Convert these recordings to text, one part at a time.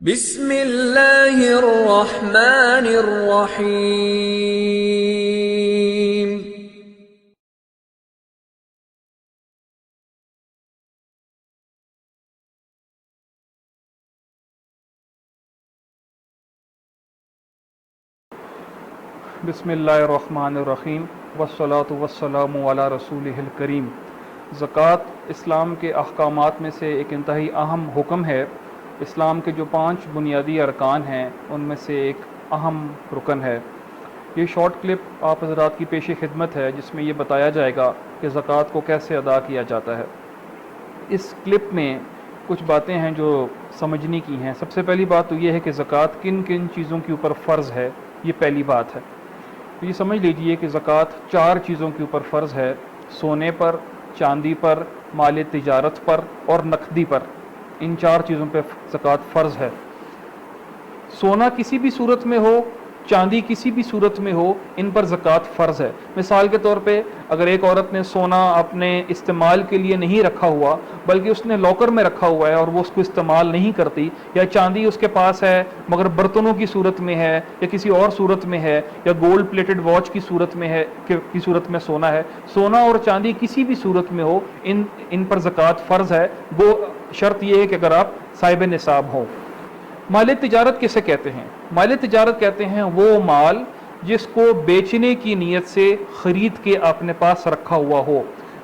بسم اللہ الرحمن الرحیم۔ بسم اللہ الرحمن الرحیم والصلاۃ والسلام علی رسولہ الکریم۔ زکوٰۃ اسلام کے احکامات میں سے ایک انتہائی اہم حکم ہے۔ اسلام کے جو 5 بنیادی ارکان ہیں ان میں سے ایک اہم رکن ہے۔ یہ شارٹ کلپ آپ حضرات کی پیش خدمت ہے جس میں یہ بتایا جائے گا کہ زکوٰۃ کو کیسے ادا کیا جاتا ہے۔ اس کلپ میں کچھ باتیں ہیں جو سمجھنے کی ہیں۔ سب سے پہلی بات تو یہ ہے کہ زکوٰۃ کن کن چیزوں کے اوپر فرض ہے، یہ پہلی بات ہے۔ تو یہ سمجھ لیجئے کہ زکوٰۃ 4 چیزوں کے اوپر فرض ہے: سونے پر، چاندی پر، مال تجارت پر اور نقدی پر۔ ان 4 چیزوں پہ زکوٰۃ فرض ہے۔ سونا کسی بھی صورت میں ہو، چاندی کسی بھی صورت میں ہو، ان پر زکوٰۃ فرض ہے۔ مثال کے طور پہ اگر ایک عورت نے سونا اپنے استعمال کے لیے نہیں رکھا ہوا بلکہ اس نے لاکر میں رکھا ہوا ہے اور وہ اس کو استعمال نہیں کرتی، یا چاندی اس کے پاس ہے مگر برتنوں کی صورت میں ہے یا کسی اور صورت میں ہے، یا گولڈ پلیٹڈ واچ کی صورت میں ہے کی صورت میں سونا ہے، سونا اور چاندی کسی بھی صورت میں ہو، ان پر زکوٰۃ فرض ہے۔ وہ شرط یہ ہے کہ اگر آپ صاحب نصاب ہوں۔ مال تجارت کسے کہتے ہیں؟ مال تجارت کہتے ہیں وہ مال جس کو بیچنے کی نیت سے خرید کے اپنے پاس رکھا ہوا ہو۔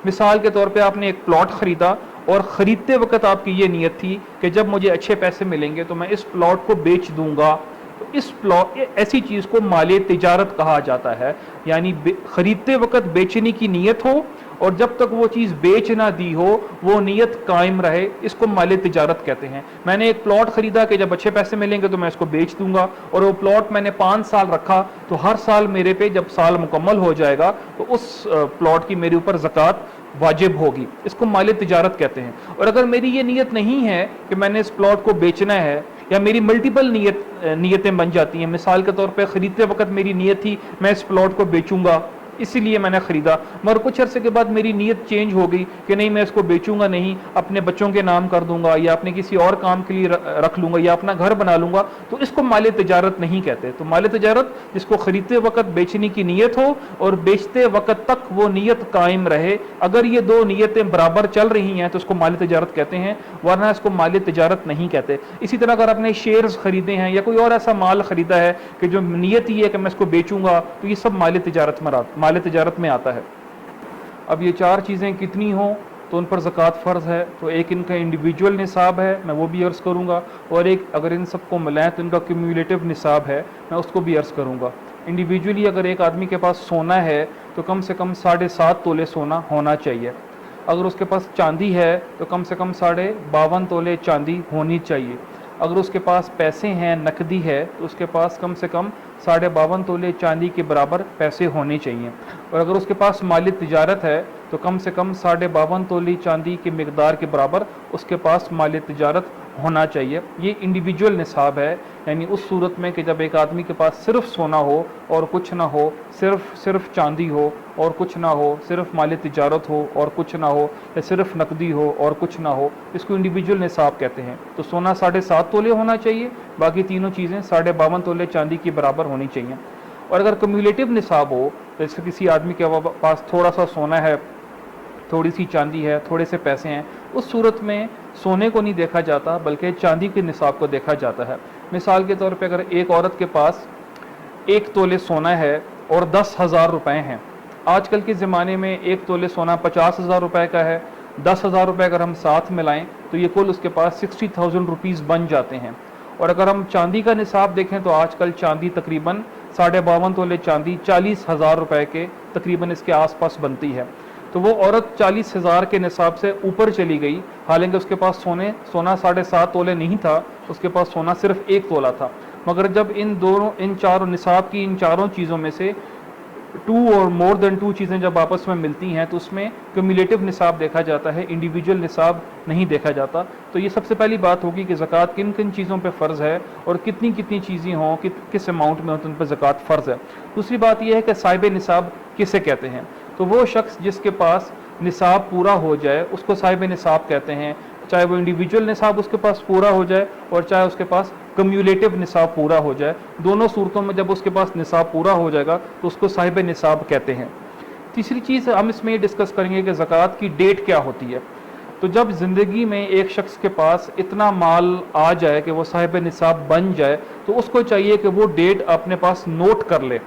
مثال کے طور پہ آپ نے ایک پلاٹ خریدا اور خریدتے وقت آپ کی یہ نیت تھی کہ جب مجھے اچھے پیسے ملیں گے تو میں اس پلاٹ کو بیچ دوں گا، تو ایسی چیز کو مال تجارت کہا جاتا ہے۔ یعنی خریدتے وقت بیچنے کی نیت ہو اور جب تک وہ چیز بیچ نہ دی ہو وہ نیت قائم رہے، اس کو مال تجارت کہتے ہیں۔ میں نے ایک پلاٹ خریدا کہ جب اچھے پیسے ملیں گے تو میں اس کو بیچ دوں گا، اور وہ پلاٹ میں نے 5 سال رکھا تو ہر سال میرے پہ جب سال مکمل ہو جائے گا تو اس پلاٹ کی میرے اوپر زکوٰۃ واجب ہوگی۔ اس کو مال تجارت کہتے ہیں۔ اور اگر میری یہ نیت نہیں ہے کہ میں نے اس پلاٹ کو بیچنا ہے، یا میری ملٹیپل نیتیں بن جاتی ہیں، مثال کے طور پہ خریدتے وقت میری نیت تھی میں اس پلاٹ کو بیچوں گا اسی لیے میں نے خریدا، مگر کچھ عرصے کے بعد میری نیت چینج ہو گئی کہ نہیں میں اس کو بیچوں گا نہیں، اپنے بچوں کے نام کر دوں گا یا اپنے کسی اور کام کے لیے رکھ لوں گا یا اپنا گھر بنا لوں گا، تو اس کو مال تجارت نہیں کہتے۔ تو مال تجارت جس کو خریدتے وقت بیچنے کی نیت ہو اور بیچتے وقت تک وہ نیت قائم رہے، اگر یہ 2 نیتیں برابر چل رہی ہیں تو اس کو مال تجارت کہتے ہیں، ورنہ اس کو مال تجارت نہیں کہتے۔ اسی طرح اگر آپ نے شیئرز خریدے ہیں یا کوئی اور ایسا مال خریدا ہے کہ جو نیت یہ ہے کہ میں اس کو بیچوں گا، تو یہ سب مال تجارت میں آتا ہے۔ اب یہ 4 چیزیں کتنی ہوں تو ان پر زکوٰۃ فرض ہے، تو ایک ان کا انڈیویجول نصاب ہے، میں وہ بھی عرض کروں گا، اور ایک اگر ان سب کو ملائیں تو ان کا کیومولیٹو نصاب ہے، میں اس کو بھی عرض کروں گا۔ انڈیویجولی اگر ایک آدمی کے پاس سونا ہے تو کم سے کم 7.5 تولے سونا ہونا چاہیے۔ اگر اس کے پاس چاندی ہے تو کم سے کم 52 تولے چاندی ہونی چاہیے۔ اگر اس کے پاس پیسے ہیں، نقدی ہے، تو اس کے پاس کم سے کم 52 تولے چاندی کے برابر پیسے ہونے چاہیے۔ اور اگر اس کے پاس مال تجارت ہے تو کم سے کم 52 تولی چاندی کی مقدار کے برابر اس کے پاس مال تجارت ہونا چاہیے۔ یہ انڈیویجول نصاب ہے، یعنی اس صورت میں کہ جب ایک آدمی کے پاس صرف سونا ہو اور کچھ نہ ہو، صرف چاندی ہو اور کچھ نہ ہو، صرف مال تجارت ہو اور کچھ نہ ہو، یا صرف نقدی ہو اور کچھ نہ ہو، اس کو انڈیویجول نصاب کہتے ہیں۔ تو سونا 7.5 تولے ہونا چاہیے، باقی تینوں چیزیں 52 تولے چاندی کی برابر ہونی چاہیے۔ اور اگر کمیولیٹو نصاب ہو، جیسے کسی آدمی کے پاس تھوڑا سا سونا ہے، تھوڑی سی چاندی ہے، تھوڑے سے پیسے ہیں، اس صورت میں سونے کو نہیں دیکھا جاتا بلکہ چاندی کے نصاب کو دیکھا جاتا ہے۔ مثال کے طور پہ اگر ایک عورت کے پاس 1 تولے سونا ہے اور 10,000 روپے ہیں، آج کل کے زمانے میں 1 تولے سونا 50,000 روپے کا ہے، 10,000 روپے اگر ہم ساتھ ملائیں تو یہ کل اس کے پاس 60,000 روپیز بن جاتے ہیں۔ اور اگر ہم چاندی کا نصاب دیکھیں تو آج کل چاندی تقریباً 52 تولے چاندی 40,000 روپے کے تقریباً اس کے آس پاس بنتی ہے۔ تو وہ عورت 40,000 کے نصاب سے اوپر چلی گئی، حالانکہ اس کے پاس سونا 7.5 تولے نہیں تھا، اس کے پاس سونا صرف 1 تولا تھا۔ مگر جب ان چاروں نصاب کی ان چاروں چیزوں میں سے 2 اور مور دین 2 چیزیں جب آپس میں ملتی ہیں تو اس میں کمیولیٹو نصاب دیکھا جاتا ہے، انڈیویجول نصاب نہیں دیکھا جاتا۔ تو یہ سب سے پہلی بات ہوگی کہ زکوٰۃ کن کن چیزوں پہ فرض ہے اور کتنی چیزیں ہوں، کس اماؤنٹ میں ہوں تو ان پہ زکوٰۃ فرض ہے۔ دوسری بات یہ ہے کہ صاحب نصاب کسے کہتے ہیں؟ تو وہ شخص جس کے پاس نصاب پورا ہو جائے اس کو صاحب نصاب کہتے ہیں۔ چاہے وہ انڈیویجول نصاب اس کے پاس پورا ہو جائے اور چاہے اس کے پاس کمیولیٹو نصاب پورا ہو جائے، دونوں صورتوں میں جب اس کے پاس نصاب پورا ہو جائے گا تو اس کو صاحب نصاب کہتے ہیں۔ تیسری چیز ہم اس میں یہ ڈسکس کریں گے کہ زکوٰۃ کی ڈیٹ کیا ہوتی ہے۔ تو جب زندگی میں ایک شخص کے پاس اتنا مال آ جائے کہ وہ صاحب نصاب بن جائے تو اس کو چاہیے کہ وہ ڈیٹ اپنے پاس نوٹ کر لے۔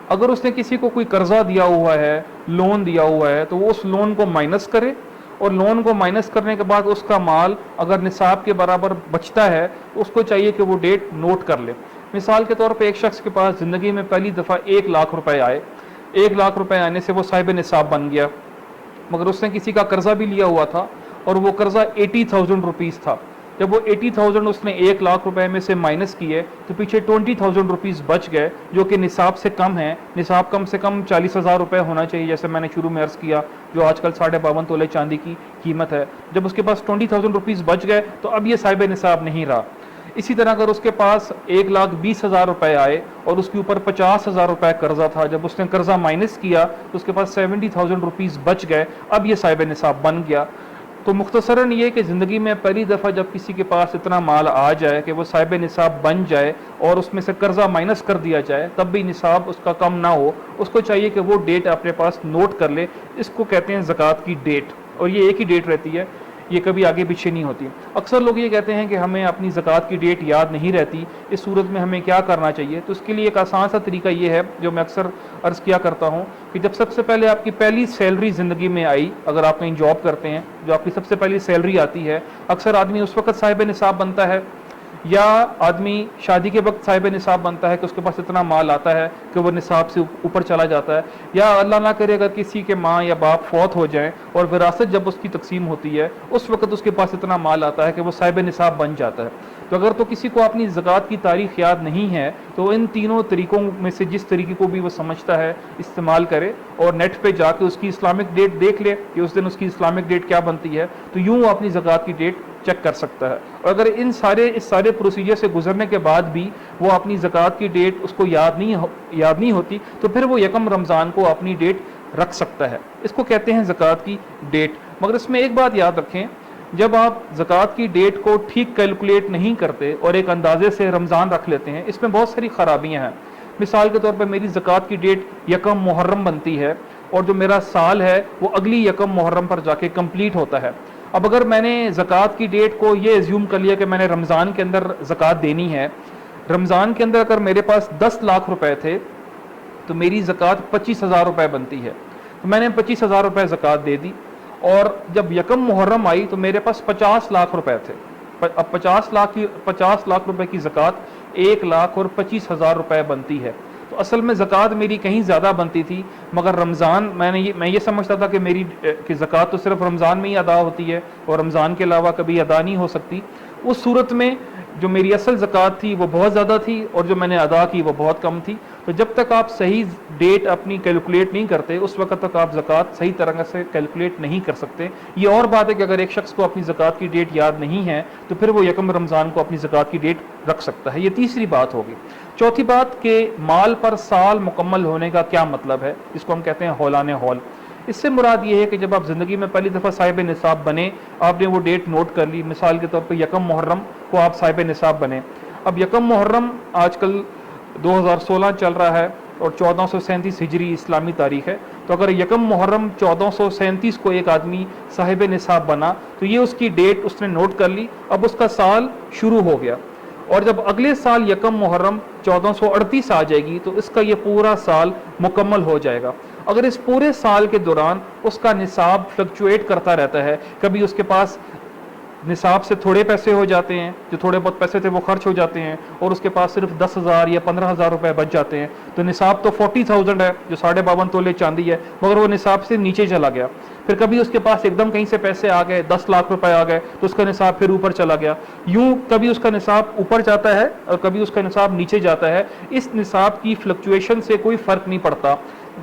اگر اس نے کسی کو کوئی قرضہ دیا ہوا ہے، لون دیا ہوا ہے، تو وہ اس لون کو مائنس کرے، اور لون کو مائنس کرنے کے بعد اس کا مال اگر نصاب کے برابر بچتا ہے تو اس کو چاہیے کہ وہ ڈیٹ نوٹ کر لے۔ مثال کے طور پہ ایک شخص کے پاس زندگی میں پہلی دفعہ 1,00,000 روپے آئے، 1,00,000 روپے آنے سے وہ صاحب نصاب بن گیا، مگر اس نے کسی کا قرضہ بھی لیا ہوا تھا اور وہ قرضہ 80,000 روپیز تھا۔ جب وہ 80,000 اس نے 1,00,000 روپے میں سے مائنس کیے تو پیچھے 20,000 روپیز بچ گئے، جو کہ نصاب سے کم ہے۔ نصاب کم سے کم 40,000 روپے ہونا چاہیے، جیسے میں نے شروع میں عرض کیا، جو آج کل 52.5 تولے چاندی کی قیمت ہے۔ جب اس کے پاس 20,000 روپیز بچ گئے تو اب یہ صاحب نصاب نہیں رہا۔ اسی طرح اگر اس کے پاس 1,20,000 روپے آئے اور اس کے اوپر 50,000 روپے قرضہ تھا، جب اس نے قرضہ مائنس کیا تو اس کے پاس 70,000 روپیز بچ گئے، اب یہ صاحب نصاب بن گیا۔ تو مختصراً یہ کہ زندگی میں پہلی دفعہ جب کسی کے پاس اتنا مال آ جائے کہ وہ صاحب نصاب بن جائے اور اس میں سے قرضہ مائنس کر دیا جائے، تب بھی نصاب اس کا کم نہ ہو، اس کو چاہیے کہ وہ ڈیٹ اپنے پاس نوٹ کر لے۔ اس کو کہتے ہیں زکوٰۃ کی ڈیٹ، اور یہ ایک ہی ڈیٹ رہتی ہے، یہ کبھی آگے پیچھے نہیں ہوتی۔ اکثر لوگ یہ کہتے ہیں کہ ہمیں اپنی زکوٰۃ کی ڈیٹ یاد نہیں رہتی، اس صورت میں ہمیں کیا کرنا چاہیے؟ تو اس کے لیے ایک آسان سا طریقہ یہ ہے جو میں اکثر عرض کیا کرتا ہوں کہ جب سب سے پہلے آپ کی پہلی سیلری زندگی میں آئی، اگر آپ کہیں جاب کرتے ہیں، جو آپ کی سب سے پہلی سیلری آتی ہے، اکثر آدمی اس وقت صاحب نصاب بنتا ہے، یا آدمی شادی کے وقت صاحب نصاب بنتا ہے کہ اس کے پاس اتنا مال آتا ہے کہ وہ نصاب سے اوپر چلا جاتا ہے، یا اللہ نہ کرے اگر کسی کے ماں یا باپ فوت ہو جائیں اور وراثت جب اس کی تقسیم ہوتی ہے اس وقت اس کے پاس اتنا مال آتا ہے کہ وہ صاحب نصاب بن جاتا ہے۔ تو اگر تو کسی کو اپنی زکوٰۃ کی تاریخ یاد نہیں ہے تو ان تینوں طریقوں میں سے جس طریقے کو بھی وہ سمجھتا ہے استعمال کرے، اور نیٹ پہ جا کے اس کی اسلامک ڈیٹ دیکھ لے کہ اس دن اس کی اسلامک ڈیٹ کیا بنتی ہے، تو یوں وہ اپنی زکوٰۃ کی ڈیٹ چیک کر سکتا ہے۔ اور اگر اس سارے پروسیجر سے گزرنے کے بعد بھی وہ اپنی زکوٰۃ کی ڈیٹ اس کو یاد نہیں ہوتی تو پھر وہ یکم رمضان کو اپنی ڈیٹ رکھ سکتا ہے۔ اس کو کہتے ہیں زکوٰۃ کی ڈیٹ۔ مگر اس میں ایک بات یاد رکھیں، جب آپ زکوٰۃ کی ڈیٹ کو ٹھیک کیلکولیٹ نہیں کرتے اور ایک اندازے سے رمضان رکھ لیتے ہیں، اس میں بہت ساری خرابیاں ہیں۔ مثال کے طور پر میری زکوٰۃ کی ڈیٹ یکم محرم بنتی ہے اور جو میرا سال ہے وہ اگلی یکم محرم پر جا کے کمپلیٹ ہوتا ہے۔ اب اگر میں نے زکوٰۃ کی ڈیٹ کو یہ ایزیوم کر لیا کہ میں نے رمضان کے اندر زکوٰۃ دینی ہے، رمضان کے اندر اگر میرے پاس 10,00,000 روپے تھے تو میری زکوٰۃ 25,000 روپے بنتی ہے، تو میں نے 25,000 روپے زکوٰۃ دے دی، اور جب یکم محرم آئی تو میرے پاس 50,00,000 روپے تھے۔ اب 50,00,000 روپے کی زکوٰۃ 1,25,000 روپے بنتی ہے۔ تو اصل میں زکوٰۃ میری کہیں زیادہ بنتی تھی، مگر رمضان میں یہ سمجھتا تھا کہ زکوٰۃ تو صرف رمضان میں ہی ادا ہوتی ہے اور رمضان کے علاوہ کبھی ادا نہیں ہو سکتی۔ اس صورت میں جو میری اصل زکوٰۃ تھی وہ بہت زیادہ تھی اور جو میں نے ادا کی وہ بہت کم تھی۔ تو جب تک آپ صحیح ڈیٹ اپنی کیلکولیٹ نہیں کرتے اس وقت تک آپ زکوٰۃ صحیح طرح سے کیلکولیٹ نہیں کر سکتے۔ یہ اور بات ہے کہ اگر ایک شخص کو اپنی زکوٰۃ کی ڈیٹ یاد نہیں ہے تو پھر وہ یکم رمضان کو اپنی زکوٰۃ کی ڈیٹ رکھ سکتا ہے۔ یہ تیسری بات ہوگی۔ چوتھی بات کہ مال پر سال مکمل ہونے کا کیا مطلب ہے، اس کو ہم کہتے ہیں ہولان ہول۔ اس سے مراد یہ ہے کہ جب آپ زندگی میں پہلی دفعہ صاحب نصاب بنے، آپ نے وہ ڈیٹ نوٹ کر لی، مثال کے طور پہ یکم محرم کو آپ صاحب نصاب بنے۔ اب یکم محرم آج کل 2016 چل رہا ہے اور 1437 ہجری اسلامی تاریخ ہے، تو اگر یکم محرم 1437 کو ایک آدمی صاحب نصاب بنا تو یہ اس کی ڈیٹ اس نے نوٹ کر لی، اب اس کا سال شروع ہو گیا۔ اور جب اگلے سال یکم محرم 1438 آ جائے گی تو اس کا یہ پورا سال مکمل ہو جائے گا۔ اگر اس پورے سال کے دوران اس کا نصاب فلکچویٹ کرتا رہتا ہے، کبھی اس کے پاس نصاب سے تھوڑے پیسے ہو جاتے ہیں، جو تھوڑے بہت پیسے تھے وہ خرچ ہو جاتے ہیں، اور اس کے پاس صرف 10,000 یا 15,000 روپے بچ جاتے ہیں، تو نصاب تو 40,000 ہے جو 52.5 تولے چاندی ہے، مگر وہ نصاب سے نیچے چلا گیا۔ پھر کبھی اس کے پاس ایک دم کہیں سے پیسے آ گئے، 10,00,000 روپے آ گئے تو اس کا نصاب پھر اوپر چلا گیا۔ یوں کبھی اس کا نصاب اوپر جاتا ہے اور کبھی اس کا نصاب نیچے جاتا ہے۔ اس نصاب کی فلکچویشن سے کوئی فرق نہیں پڑتا،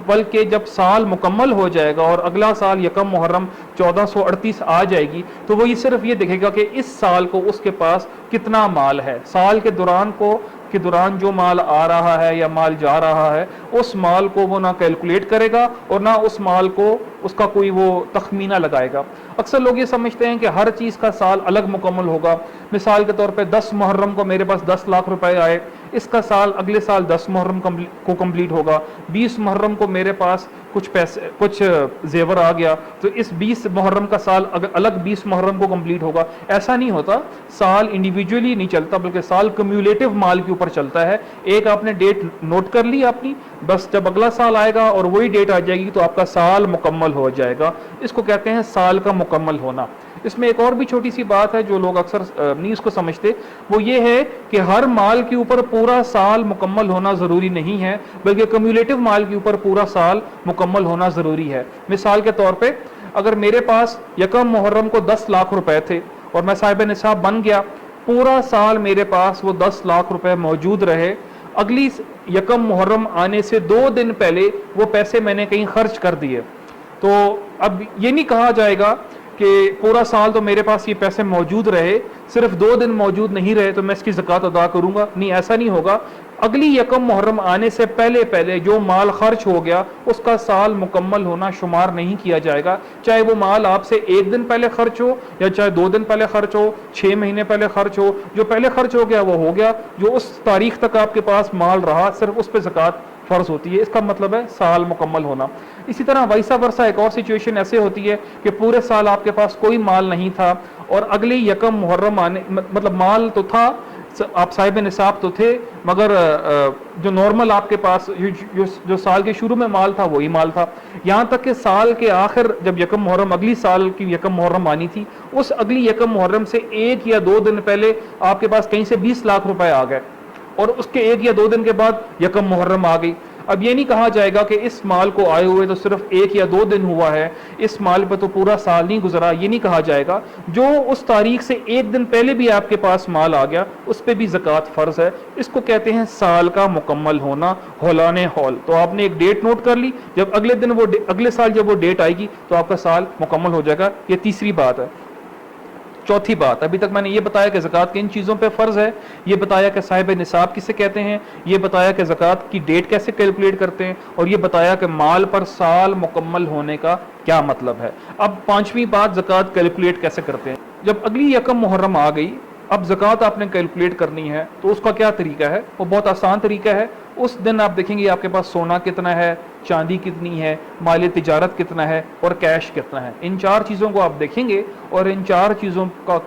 بلکہ جب سال مکمل ہو جائے گا اور اگلا سال یکم محرم 1438 آ جائے گی تو وہ صرف یہ دیکھے گا کہ اس سال کو اس کے پاس کتنا مال ہے۔ سال کے دوران جو مال آ رہا ہے یا مال جا رہا ہے، اس مال کو وہ نہ کیلکولیٹ کرے گا اور نہ اس مال کو اس کا کوئی وہ تخمینہ لگائے گا. اکثر لوگ یہ سمجھتے ہیں کہ ہر چیز کا سال الگ مکمل ہوگا. مثال کے طور پہ 10 محرم کو میرے پاس 10 لاکھ روپے آئے, اس کا سال اگلے سال 10 محرم کو کمپلیٹ ہوگا. 20 محرم کو میرے پاس کچھ زیور آ گیا تو اس 20 محرم کا سال الگ 20 محرم کو کمپلیٹ ہوگا. ایسا نہیں ہوتا, سال انڈیویجولی نہیں چلتا بلکہ سال کمیولیٹو مال کے اوپر چلتا ہے. ایک آپ نے ڈیٹ نوٹ کر لی اپنی, بس جب اگلا سال آئے گا اور وہی ڈیٹ آ جائے گی تو آپ کا سال مکمل ہو جائے گا. اس کو کہتے ہیں سال کا مکمل ہونا. اس میں ایک اور بھی چھوٹی سی بات ہے جو لوگ اکثر نہیں اس کو سمجھتے, وہ یہ ہے کہ ہر مال کے اوپر پورا سال مکمل ہونا ضروری نہیں ہے بلکہ کمیولیٹو مال کے اوپر پورا سال مکمل ہونا ضروری ہے. مثال کے طور پہ اگر میرے پاس یکم محرم کو 10 لاکھ روپے تھے اور میں صاحب نصاب بن گیا, پورا سال میرے پاس وہ 10 لاکھ روپے موجود رہے, اگلی یکم محرم آنے سے 2 دن پہلے وہ پیسے میں نے کہیں خرچ کر دیے, تو اب یہ نہیں کہا جائے گا کہ پورا سال تو میرے پاس یہ پیسے موجود رہے, صرف 2 دن موجود نہیں رہے تو میں اس کی زکوٰۃ ادا کروں گا. نہیں, ایسا نہیں ہوگا. اگلی یکم محرم آنے سے پہلے جو مال خرچ ہو گیا اس کا سال مکمل ہونا شمار نہیں کیا جائے گا, چاہے وہ مال آپ سے 1 دن پہلے خرچ ہو یا چاہے 2 دن پہلے خرچ ہو, 6 مہینے پہلے خرچ ہو. جو پہلے خرچ ہو گیا وہ ہو گیا, جو اس تاریخ تک آپ کے پاس مال رہا صرف اس پہ زکوٰۃ فرض ہوتی ہے. اس کا مطلب ہے سال مکمل ہونا. اسی طرح ویسا ورثہ ایک اور سچویشن ایسے ہوتی ہے کہ پورے سال آپ کے پاس کوئی مال نہیں تھا اور اگلی یکم محرم آنے, مطلب مال تو تھا, آپ صاحب نصاب تو تھے, مگر جو نارمل آپ کے پاس جو سال کے شروع میں مال تھا وہی مال تھا. یہاں تک کہ سال کے آخر جب یکم محرم, اگلی سال کی یکم محرم آنی تھی, اس اگلی یکم محرم سے 1 یا 2 دن پہلے آپ کے پاس کہیں سے 20 لاکھ روپے آ گئے اور اس کے 1 یا 2 دن کے بعد یکم محرم آ گئی. اب یہ نہیں کہا جائے گا کہ اس مال کو آئے ہوئے تو صرف 1 یا 2 دن ہوا ہے, اس مال پہ تو پورا سال نہیں گزرا. یہ نہیں کہا جائے گا. جو اس تاریخ سے 1 دن پہلے بھی آپ کے پاس مال آ گیا اس پہ بھی زکوٰۃ فرض ہے. اس کو کہتے ہیں سال کا مکمل ہونا, ہولان ہول. تو آپ نے ایک ڈیٹ نوٹ کر لی, جب اگلے سال جب وہ ڈیٹ آئے گی تو آپ کا سال مکمل ہو جائے گا. یہ تیسری بات ہے. چوتھی بات, ابھی تک میں نے یہ بتایا کہ زکوٰۃ کن چیزوں پہ فرض ہے, یہ بتایا کہ صاحب نصاب کسے کہتے ہیں, یہ بتایا کہ زکوٰۃ کی ڈیٹ کیسے کیلکولیٹ کرتے ہیں, اور یہ بتایا کہ مال پر سال مکمل ہونے کا کیا مطلب ہے. اب 5ویں بات, زکوٰۃ کیلکولیٹ کیسے کرتے ہیں. جب اگلی یکم محرم آ گئی, اب زکوٰۃ آپ نے کیلکولیٹ کرنی ہے تو اس کا کیا طریقہ ہے, وہ بہت آسان طریقہ ہے. اس دن آپ دیکھیں گے آپ کے پاس سونا کتنا ہے, چاندی کتنی ہے, مال تجارت کتنا ہے اور کیش کتنا ہے. ان 4 چیزوں کو آپ دیکھیں گے اور ان 4 چیزوں کا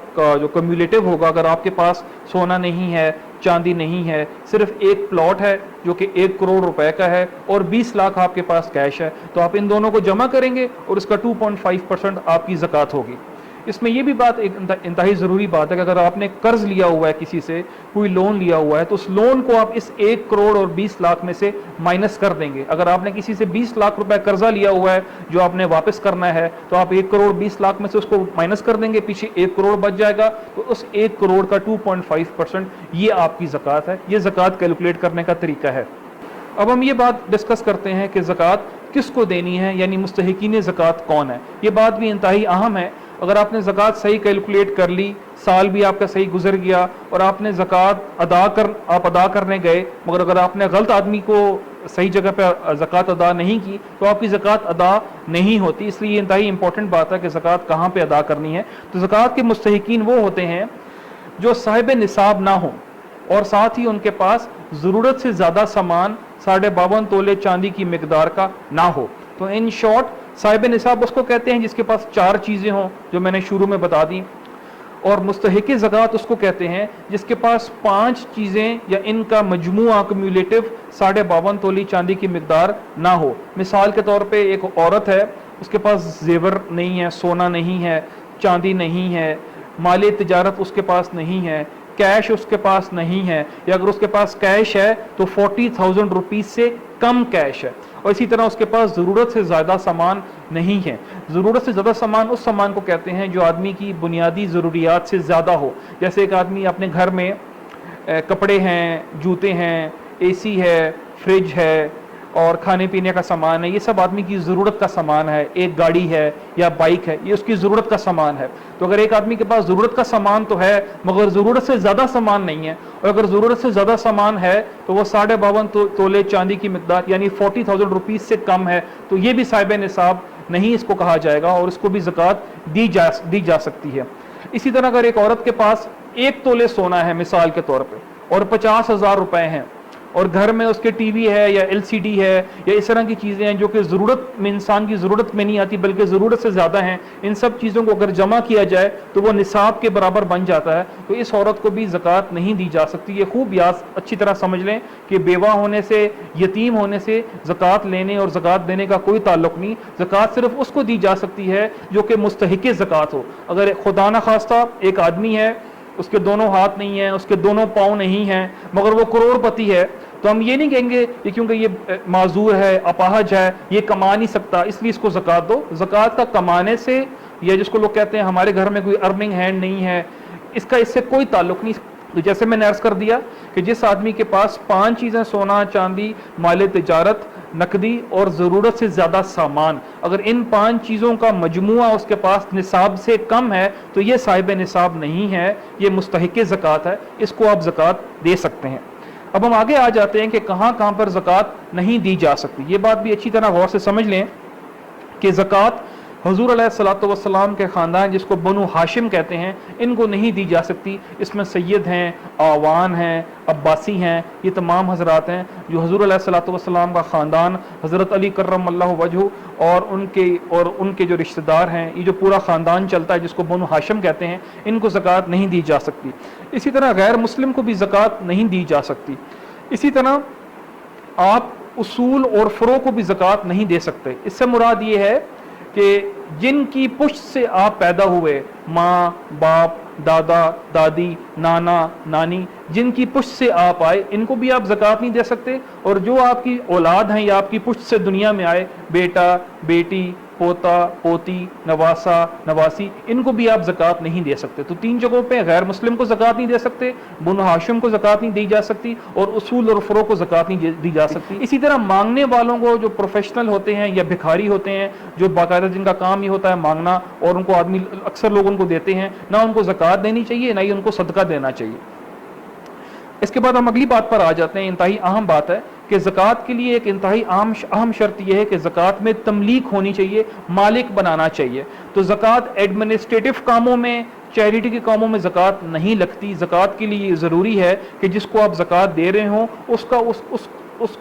جو کمیولیٹو ہوگا, اگر آپ کے پاس سونا نہیں ہے, چاندی نہیں ہے, صرف ایک پلاٹ ہے جو کہ 1 کروڑ روپے کا ہے اور 20 لاکھ آپ کے پاس کیش ہے, تو آپ ان دونوں کو جمع کریں گے اور اس کا 2.5% آپ کی زکوٰۃ ہوگی. اس میں یہ بھی بات ایک انتہائی ضروری بات ہے کہ اگر آپ نے قرض لیا ہوا ہے, کسی سے کوئی لون لیا ہوا ہے, تو اس لون کو آپ اس 1 کروڑ اور 20 لاکھ میں سے مائنس کر دیں گے. اگر آپ نے کسی سے 20 لاکھ روپے قرضہ لیا ہوا ہے جو آپ نے واپس کرنا ہے, تو آپ 1 کروڑ 20 لاکھ میں سے اس کو مائنس کر دیں گے, پیچھے 1 کروڑ بچ جائے گا, تو اس 1 کروڑ کا 2.5% یہ آپ کی زکوٰۃ ہے. یہ زکوٰۃ کیلکولیٹ کرنے کا طریقہ ہے. اب ہم یہ بات ڈسکس کرتے ہیں کہ زکوٰۃ کس کو دینی ہے, یعنی مستحقین زکوٰۃ کون ہے. یہ بات بھی انتہائی اہم ہے. اگر آپ نے زکوٰۃ صحیح کیلکولیٹ کر لی, سال بھی آپ کا صحیح گزر گیا اور آپ نے زکوٰۃ ادا کرنے گئے, مگر اگر آپ نے غلط آدمی کو صحیح جگہ پہ زکوٰۃ ادا نہیں کی تو آپ کی زکوٰۃ ادا نہیں ہوتی. اس لیے یہ انتہائی امپورٹنٹ بات ہے کہ زکوٰۃ کہاں پہ ادا کرنی ہے. تو زکوٰۃ کے مستحقین وہ ہوتے ہیں جو صاحب نصاب نہ ہوں اور ساتھ ہی ان کے پاس ضرورت سے زیادہ سامان 52.5 تولے چاندی کی مقدار کا نہ ہو. تو ان شارٹ صاحب نصاب اس کو کہتے ہیں جس کے پاس 4 چیزیں ہوں جو میں نے شروع میں بتا دی, اور مستحق زکوٰۃ اس کو کہتے ہیں جس کے پاس 5 چیزیں یا ان کا مجموعہ کمیولیٹو 52.5 تولی چاندی کی مقدار نہ ہو. مثال کے طور پہ ایک عورت ہے, اس کے پاس زیور نہیں ہے, سونا نہیں ہے, چاندی نہیں ہے, مال تجارت اس کے پاس نہیں ہے, کیش اس کے پاس نہیں ہے, یا اگر اس کے پاس کیش ہے تو 40,000 روپیز سے کم کیش ہے, اور اسی طرح اس کے پاس ضرورت سے زیادہ سامان نہیں ہے. ضرورت سے زیادہ سامان اس سامان کو کہتے ہیں جو آدمی کی بنیادی ضروریات سے زیادہ ہو. جیسے ایک آدمی اپنے گھر میں کپڑے ہیں, جوتے ہیں, اے سی ہے, فریج ہے اور کھانے پینے کا سامان ہے, یہ سب آدمی کی ضرورت کا سامان ہے. ایک گاڑی ہے یا بائک ہے, یہ اس کی ضرورت کا سامان ہے. تو اگر ایک آدمی کے پاس ضرورت کا سامان تو ہے مگر ضرورت سے زیادہ سامان نہیں ہے, اور اگر ضرورت سے زیادہ سامان ہے تو وہ 52.5 تولے چاندی کی مقدار یعنی 40,000 روپیز سے کم ہے, تو یہ بھی صاحب نصاب نہیں اس کو کہا جائے گا، اور اس کو بھی زکوٰۃ دی جا سکتی ہے۔ اسی طرح اگر ایک عورت کے پاس 1 تولے سونا ہے مثال کے طور پہ اور 50,000 روپے ہیں، اور گھر میں اس کے ٹی وی ہے یا LCD ہے یا اس طرح کی چیزیں ہیں جو کہ ضرورت میں انسان کی ضرورت میں نہیں آتی بلکہ ضرورت سے زیادہ ہیں، ان سب چیزوں کو اگر جمع کیا جائے تو وہ نصاب کے برابر بن جاتا ہے، تو اس عورت کو بھی زکوٰۃ نہیں دی جا سکتی۔ یہ خوب اچھی طرح سمجھ لیں کہ بیوہ ہونے سے، یتیم ہونے سے زکوٰۃ لینے اور زکوٰۃ دینے کا کوئی تعلق نہیں۔ زکوٰۃ صرف اس کو دی جا سکتی ہے جو کہ مستحق زکوٰۃ ہو۔ اگر خدا نخواستہ ایک آدمی ہے، اس کے دونوں ہاتھ نہیں ہیں، اس کے دونوں پاؤں نہیں ہیں، مگر وہ کروڑ پتی ہے، تو ہم یہ نہیں کہیں گے کہ کیونکہ یہ معذور ہے، اپاہج ہے، یہ کما نہیں سکتا اس لیے اس کو زکوٰۃ دو۔ زکوٰۃ کا کمانے سے، یا جس کو لوگ کہتے ہیں ہمارے گھر میں کوئی ارننگ ہینڈ نہیں ہے، اس سے کوئی تعلق نہیں۔ تو جیسے میں نے عرض کر دیا کہ جس آدمی کے پاس 5 چیزیں، سونا، چاندی، مال تجارت، نقدی اور ضرورت سے زیادہ سامان، اگر ان 5 چیزوں کا مجموعہ اس کے پاس نصاب سے کم ہے تو یہ صاحب نصاب نہیں ہے، یہ مستحق زکوٰۃ ہے، اس کو آپ زکوٰۃ دے سکتے ہیں۔ اب ہم آگے آ جاتے ہیں کہ کہاں کہاں پر زکوٰۃ نہیں دی جا سکتی۔ یہ بات بھی اچھی طرح غور سے سمجھ لیں کہ زکوٰۃ حضور علیہ الصلوۃ والسلام کے خاندان جس کو بنو ہاشم کہتے ہیں، ان کو نہیں دی جا سکتی۔ اس میں سید ہیں، آوان ہیں، عباسی ہیں، یہ تمام حضرات ہیں جو حضور علیہ الصلوۃ والسلام کا خاندان، حضرت علی کرم اللہ وجہہ اور ان کے جو رشتہ دار ہیں، یہ جو پورا خاندان چلتا ہے جس کو بنو ہاشم کہتے ہیں، ان کو زکوٰۃ نہیں دی جا سکتی۔ اسی طرح غیر مسلم کو بھی زکوٰۃ نہیں دی جا سکتی۔ اسی طرح آپ اصول اور فروع کو بھی زکوٰۃ نہیں دے سکتے۔ اس سے مراد یہ ہے کہ جن کی پشت سے آپ پیدا ہوئے، ماں، باپ، دادا، دادی، نانا، نانی، جن کی پشت سے آپ آئے، ان کو بھی آپ زکوٰۃ نہیں دے سکتے، اور جو آپ کی اولاد ہیں یا آپ کی پشت سے دنیا میں آئے، بیٹا، بیٹی، پوتا، پوتی، نواسا، نواسی، ان کو بھی آپ زکوٰۃ نہیں دے سکتے۔ تو 3 جگہوں پہ غیر مسلم کو زکوٰۃ نہیں دے سکتے، بنو ہاشم کو زکوٰۃ نہیں دی جا سکتی، اور اصول اور فروع کو زکوٰۃ نہیں دی جا سکتی۔ اسی طرح مانگنے والوں کو، جو پروفیشنل ہوتے ہیں یا بھکاری ہوتے ہیں، جو باقاعدہ جن کا کام یہ ہوتا ہے مانگنا، اور ان کو آدمی اکثر لوگ ان کو دیتے ہیں، نہ ان کو زکوٰۃ دینی چاہیے نہ ہی ان کو صدقہ دینا چاہیے۔ اس کے بعد ہم اگلی بات پر آ جاتے ہیں، انتہائی اہم بات ہے کہ زکوٰۃ کے لیے ایک انتہائی اہم شرط یہ ہے کہ زکوٰۃ میں تملیک ہونی چاہیے، مالک بنانا چاہیے۔ تو زکوٰۃ ایڈمنسٹریٹو کاموں میں، چیریٹی کے کاموں میں زکوٰۃ نہیں لگتی۔ زکوٰۃ کے لیے یہ ضروری ہے کہ جس کو آپ زکوٰۃ دے رہے ہوں اس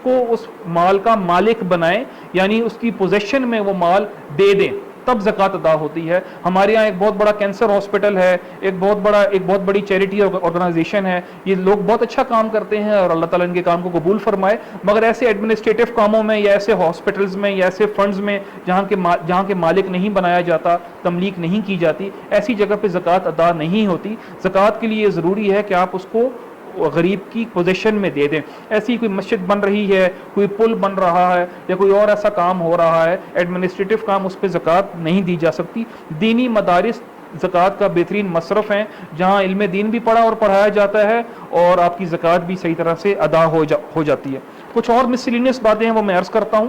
کو اس مال کا مالک بنائیں، یعنی اس کی پوزیشن میں وہ مال دے دیں، تب زکوٰۃ ادا ہوتی ہے۔ ہمارے یہاں ایک بہت بڑا کینسر ہاسپٹل ہے، ایک بہت بڑی چیریٹی آرگنائزیشن ہے، یہ لوگ بہت اچھا کام کرتے ہیں اور اللہ تعالیٰ ان کے کام کو قبول فرمائے، مگر ایسے ایڈمنسٹریٹو کاموں میں یا ایسے ہاسپٹلز میں یا ایسے فنڈز میں جہاں کے مالک نہیں بنایا جاتا، تملیک نہیں کی جاتی، ایسی جگہ پہ زکوٰۃ ادا نہیں ہوتی۔ زکوٰۃ کے لیے ضروری ہے کہ آپ اس کو غریب کی پوزیشن میں دے دیں۔ ایسی کوئی مسجد بن رہی ہے، کوئی پل بن رہا ہے یا کوئی اور ایسا کام ہو رہا ہے، ایڈمنسٹریٹو کام، اس پہ زکوٰۃ نہیں دی جا سکتی۔ دینی مدارس زکوٰۃ کا بہترین مصرف ہیں، جہاں علم دین بھی پڑھا اور پڑھایا جاتا ہے اور آپ کی زکوٰۃ بھی صحیح طرح سے ادا ہو جاتی ہے۔ کچھ اور مسلینیس باتیں ہیں وہ میں عرض کرتا ہوں۔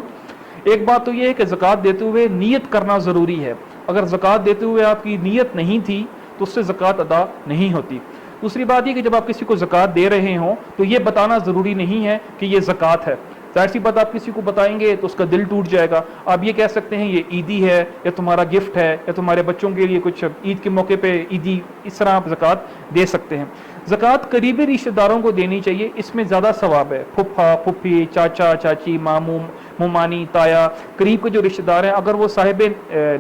ایک بات تو یہ ہے کہ زکوٰۃ دیتے ہوئے نیت کرنا ضروری ہے۔ اگر زکوٰۃ دیتے ہوئے آپ کی نیت نہیں تھی تو اس سے زکوٰۃ ادا نہیں ہوتی۔ دوسری بات یہ کہ جب آپ کسی کو زکوٰۃ دے رہے ہوں تو یہ بتانا ضروری نہیں ہے کہ یہ زکوٰۃ ہے۔ ظاہر سی بات، آپ کسی کو بتائیں گے تو اس کا دل ٹوٹ جائے گا۔ آپ یہ کہہ سکتے ہیں یہ عیدی ہے یا تمہارا گفٹ ہے یا تمہارے بچوں کے لیے کچھ عید کے موقع پہ عیدی، اس طرح آپ زکوٰۃ دے سکتے ہیں۔ زکوٰۃ قریبی رشتہ داروں کو دینی چاہیے، اس میں زیادہ ثواب ہے۔ پھپھا، پھپھی، چاچا، چاچی، ماموں، ممانی، تایا، قریب کے جو رشتہ دار ہیں، اگر وہ صاحب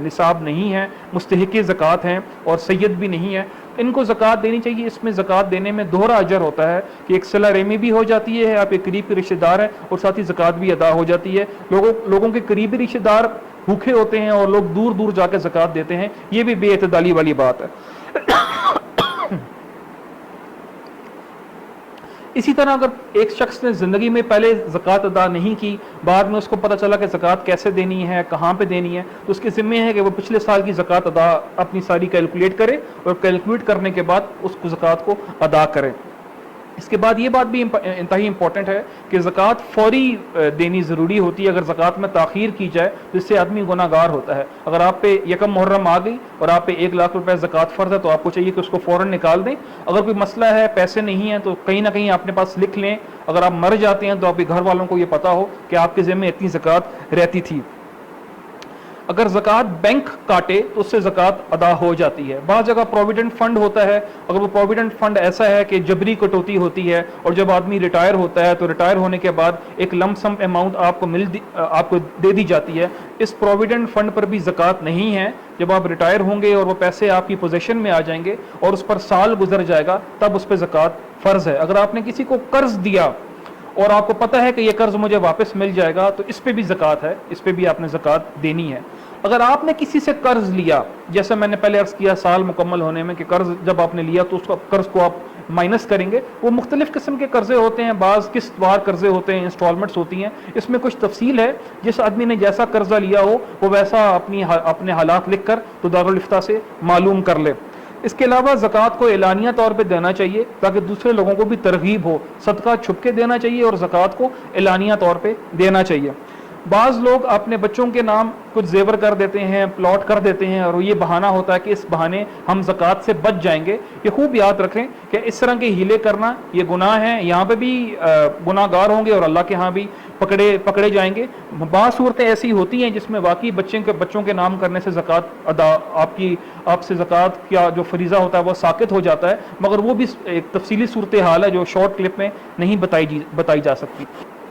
نصاب نہیں ہیں، مستحق زکوٰۃ ہیں اور سید بھی نہیں ہے، ان کو زکوٰۃ دینی چاہیے۔ اس میں زکوٰۃ دینے میں دوہرا اجر ہوتا ہے کہ ایک صلہ رحمی بھی ہو جاتی ہے، آپ ایک قریب کے رشتہ دار ہیں، اور ساتھ ہی زکوٰۃ بھی ادا ہو جاتی ہے۔ لوگوں کے قریبی رشتہ دار بھوکے ہوتے ہیں اور لوگ دور دور جا کے زکوٰۃ دیتے ہیں، یہ بھی بے اعتدالی والی بات ہے۔ اسی طرح اگر ایک شخص نے زندگی میں پہلے زکوٰۃ ادا نہیں کی، بعد میں اس کو پتہ چلا کہ زکوٰۃ کیسے دینی ہے، کہاں پہ دینی ہے، تو اس کے ذمہ ہے کہ وہ پچھلے سال کی زکوٰۃ ادا اپنی ساری کیلکولیٹ کرے اور کیلکولیٹ کرنے کے بعد اس کو زکوٰۃ کو ادا کرے۔ اس کے بعد یہ بات بھی انتہائی امپورٹنٹ ہے کہ زکوٰۃ فوری دینی ضروری ہوتی ہے۔ اگر زکوٰۃ میں تاخیر کی جائے تو اس سے آدمی گناہ گار ہوتا ہے۔ اگر آپ پہ یکم محرم آ گئی اور آپ پہ 1,00,000 روپے زکوٰۃ فرض ہے تو آپ کو چاہیے کہ اس کو فوراً نکال دیں۔ اگر کوئی مسئلہ ہے، پیسے نہیں ہیں، تو کہیں نہ کہیں اپنے پاس لکھ لیں۔ اگر آپ مر جاتے ہیں تو آپ کے گھر والوں کو یہ پتا ہو کہ آپ کے ذمہ اتنی زکوٰۃ رہتی تھی۔ اگر زکوٰۃ بینک کاٹے تو اس سے زکوٰۃ ادا ہو جاتی ہے. بعض جگہ پروویڈنٹ فنڈ ہوتا ہے, اگر وہ پروویڈنٹ فنڈ ایسا ہے کہ جبری کٹوتی ہوتی ہے اور جب آدمی ریٹائر ہوتا ہے تو ریٹائر ہونے کے بعد ایک لم سم اماؤنٹ آپ کو دے دی جاتی ہے, اس پروویڈنٹ فنڈ پر بھی زکوٰۃ نہیں ہے. جب آپ ریٹائر ہوں گے اور وہ پیسے آپ کی پوزیشن میں آ جائیں گے اور اس پر سال گزر جائے گا تب اس پہ زکوٰۃ فرض ہے. اگر آپ نے کسی کو قرض دیا اور آپ کو پتہ ہے کہ یہ قرض مجھے واپس مل جائے گا تو اس پہ بھی زکوٰۃ ہے, اس پہ بھی آپ نے زکوٰۃ دینی ہے. اگر آپ نے کسی سے قرض لیا, جیسے میں نے پہلے عرض کیا سال مکمل ہونے میں کہ قرض جب آپ نے لیا تو اس کو قرض کو آپ مائنس کریں گے. وہ مختلف قسم کے قرضے ہوتے ہیں, بعض قسط وار قرضے ہوتے ہیں, انسٹالمنٹس ہوتی ہیں, اس میں کچھ تفصیل ہے. جس آدمی نے جیسا قرضہ لیا ہو وہ ویسا اپنے حالات لکھ کر تو دارالفتہ سے معلوم کر لے. اس کے علاوہ زکوٰۃ کو اعلانیہ طور پہ دینا چاہیے تاکہ دوسرے لوگوں کو بھی ترغیب ہو. صدقہ چھپ کے دینا چاہیے اور زکوٰۃ کو اعلانیہ طور پہ دینا چاہیے. بعض لوگ اپنے بچوں کے نام کچھ زیور کر دیتے ہیں, پلاٹ کر دیتے ہیں, اور یہ بہانہ ہوتا ہے کہ اس بہانے ہم زکوٰۃ سے بچ جائیں گے. یہ خوب یاد رکھیں کہ اس طرح کے ہیلے کرنا یہ گناہ ہیں, یہاں پہ بھی گناہ گار ہوں گے اور اللہ کے ہاں بھی پکڑے جائیں گے. بعض صورتیں ایسی ہوتی ہیں جس میں واقعی بچوں کے نام کرنے سے زکوٰۃ ادا آپ سے زکوٰۃ کا جو فریضہ ہوتا ہے وہ ساقط ہو جاتا ہے, مگر وہ بھی ایک تفصیلی صورتحال ہے جو شارٹ کلپ میں نہیں بتائی جا سکتی.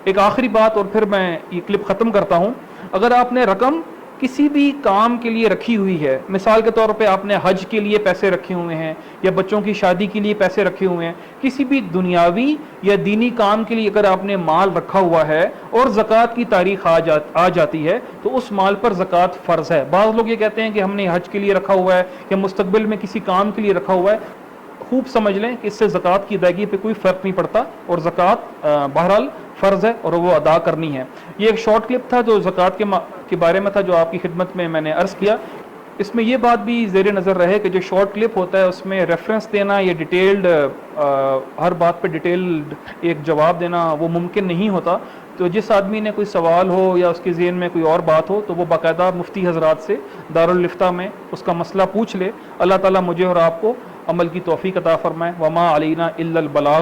ایک آخری بات اور پھر میں یہ کلپ ختم کرتا ہوں. اگر آپ نے رقم کسی بھی کام کے لیے رکھی ہوئی ہے, مثال کے طور پہ آپ نے حج کے لیے پیسے رکھے ہوئے ہیں یا بچوں کی شادی کے لیے پیسے رکھے ہوئے ہیں, کسی بھی دنیاوی یا دینی کام کے لیے اگر آپ نے مال رکھا ہوا ہے اور زکوٰۃ کی تاریخ آ جاتی ہے تو اس مال پر زکوٰۃ فرض ہے. بعض لوگ یہ کہتے ہیں کہ ہم نے حج کے لیے رکھا ہوا ہے یا مستقبل میں کسی کام کے لیے رکھا ہوا ہے. خوب سمجھ لیں کہ اس سے زکوٰۃ کی ادائیگی پہ کوئی فرق نہیں پڑتا اور زکوٰۃ بہرحال فرض ہے اور وہ ادا کرنی ہے. یہ ایک شارٹ کلپ تھا جو زکوٰۃ کے بارے میں تھا جو آپ کی خدمت میں نے عرض کیا. اس میں یہ بات بھی زیر نظر رہے کہ جو شارٹ کلپ ہوتا ہے اس میں ریفرنس دینا یا ڈیٹیلڈ ہر بات پہ ڈیٹیلڈ ایک جواب دینا وہ ممکن نہیں ہوتا. تو جس آدمی نے کوئی سوال ہو یا اس کے ذہن میں کوئی اور بات ہو تو وہ باقاعدہ مفتی حضرات سے دارالفتہ میں اس کا مسئلہ پوچھ لے. اللہ تعالیٰ مجھے اور آپ کو عمل کی توفیق عطا فرمائے. وما علینا الا البلاغ.